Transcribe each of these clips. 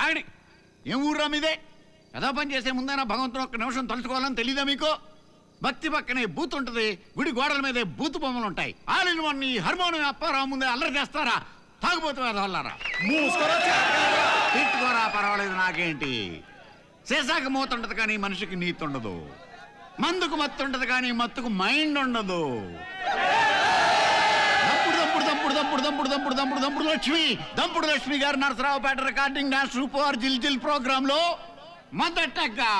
ఆగండి. ఏం ఊర్రా మీదే? ఏదో పని చేసే ముందైనా భగవంతుడు ఒక్క నిమిషం తలుచుకోవాలని తెలీదా మీకు? భక్తి పక్కనే బూత్ ఉంటుంది, గుడి గోడల మీదే బూత్ బొమ్మలు ఉంటాయి. ఆలిన వాడిని హార్మోనియం అప్పారావు ముందే అల్లరి చేస్తారా? తాగుబోతు వేదవల్లారా? తిట్టుకోరా, పర్వాలేదు, నాకేంటి. చేసాక మూత ఉండదు కానీ మనిషికి నీతి ఉండదు. మందుకు మత్తు ఉండదు కానీ మత్తుకు మైండ్ ఉండదు. దంపుడు లక్ష్మి గారు నరసరావుపేట రికార్డింగ్ డాన్స్ సూపర్ జిల్ జిల్ ప్రోగ్రామ్ లో మొదటగా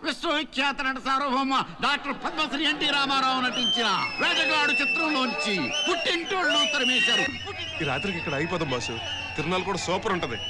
విశ్వవిఖ్యాత నట సార్వభౌమ డాక్టర్ పద్మశ్రీ ఎన్టీ రామారావు నటించిన వేటగాడు చిత్రంలోంచి పుట్టింటోళ్ళు తరిమేశారు. ఈ రాత్రికి ఇక్కడ అయిపోదాం బాసు. తిరునాళ్ళు కూడా సూపర్ ఉంటది.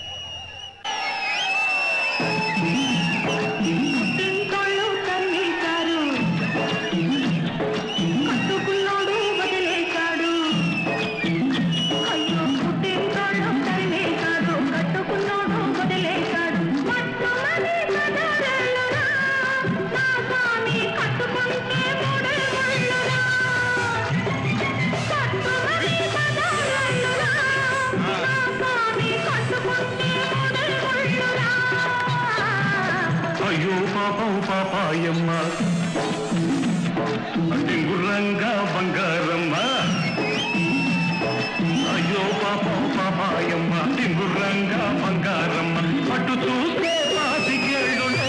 అయ్యో పాపం పాపాయమ్మ డింగురంగా బంగారమ్మ. అయ్యో పాపం పాపాయమ్మ డింగురంగా బంగారమ్మ. పట్టు చూస్తే పాతికేళ్ళుండే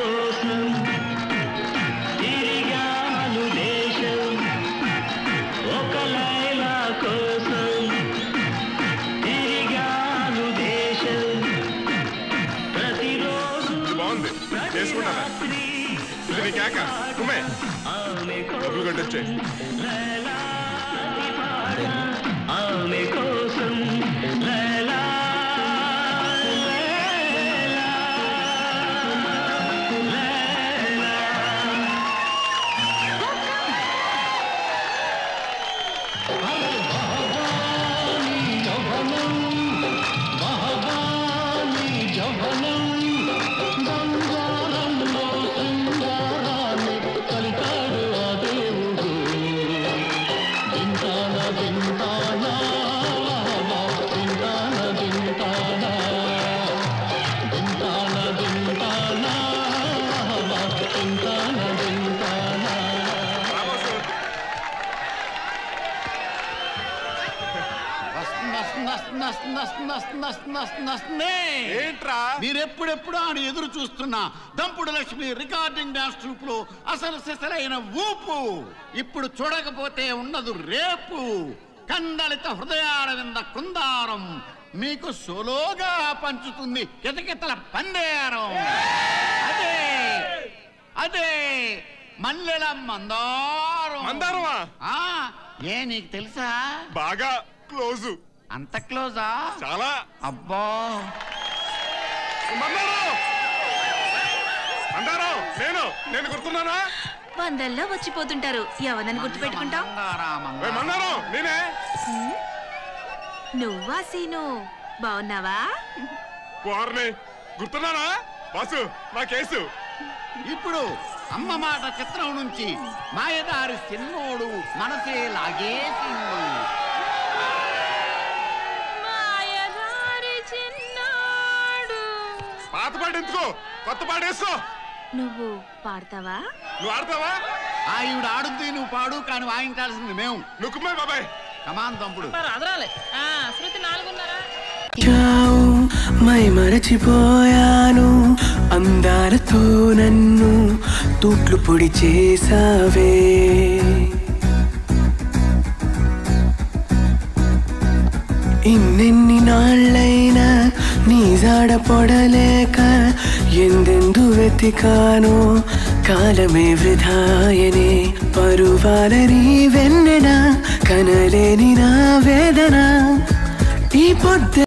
కోసం తిరిగాను దేశం. ఒక లైలా కోసం తిరిగాను దేశం. ప్రతిరోజు రాత్రి ఆమె కోసం లైలా మీరెప్పుడెప్పుడు అని ఎదురు చూస్తున్నా దంపుడు లక్ష్మి రికార్డింగ్ డాన్స్ ట్రూప్ లో అసలు సిసలైన ఊపు ఇప్పుడు చూడకపోతే ఉండదు రేపు. కందళిత హృదయాల వింద కుందారం మీకు సోలోగా పంచుతుంది కితకితల పందేరం. అదే అదే మల్లెల మందారం. మందారమా? ఏ నీకు తెలుసా? బాగా క్లోజు. అంత క్లోజా? చాలా. అబ్బా నేను గుర్తున్నానా? వందల్లో వచ్చిపోతుంటారు, ఎవరని గుర్తు పెట్టుకుంటావు? నేనే. నువ్వా సీను? బాగున్నావా? గుర్తున్నానా బాసు? నా కేసు. ఇప్పుడు అమ్మ మాట చిత్రం నుంచి మాయదారి సిన్నోడు మనసే లాగేసింది. పాత పాట ఎందుకో, కొత్త పాట వేసుకో. నువ్వు పాడతావా? నువ్వు ఆడతావా? ఈవిడ ఆడుద్ది, నువ్వు పాడు, కానీ వాయించాల్సింది మేము. నువ్వు బాబాయ్ కమాన్ తంపుడు. మై మరచిపోయాను అందాలతో నన్ను తూట్లు పొడి చేసావే. ఇన్నెన్ని నాళ్ళైనా నీ జాడ పొడలేక ఎందెందు వెతికానో కాలమే వృధాయనే. పరువాలని వెన్నెన కనలేని నా వేదన ఈ పొద్దు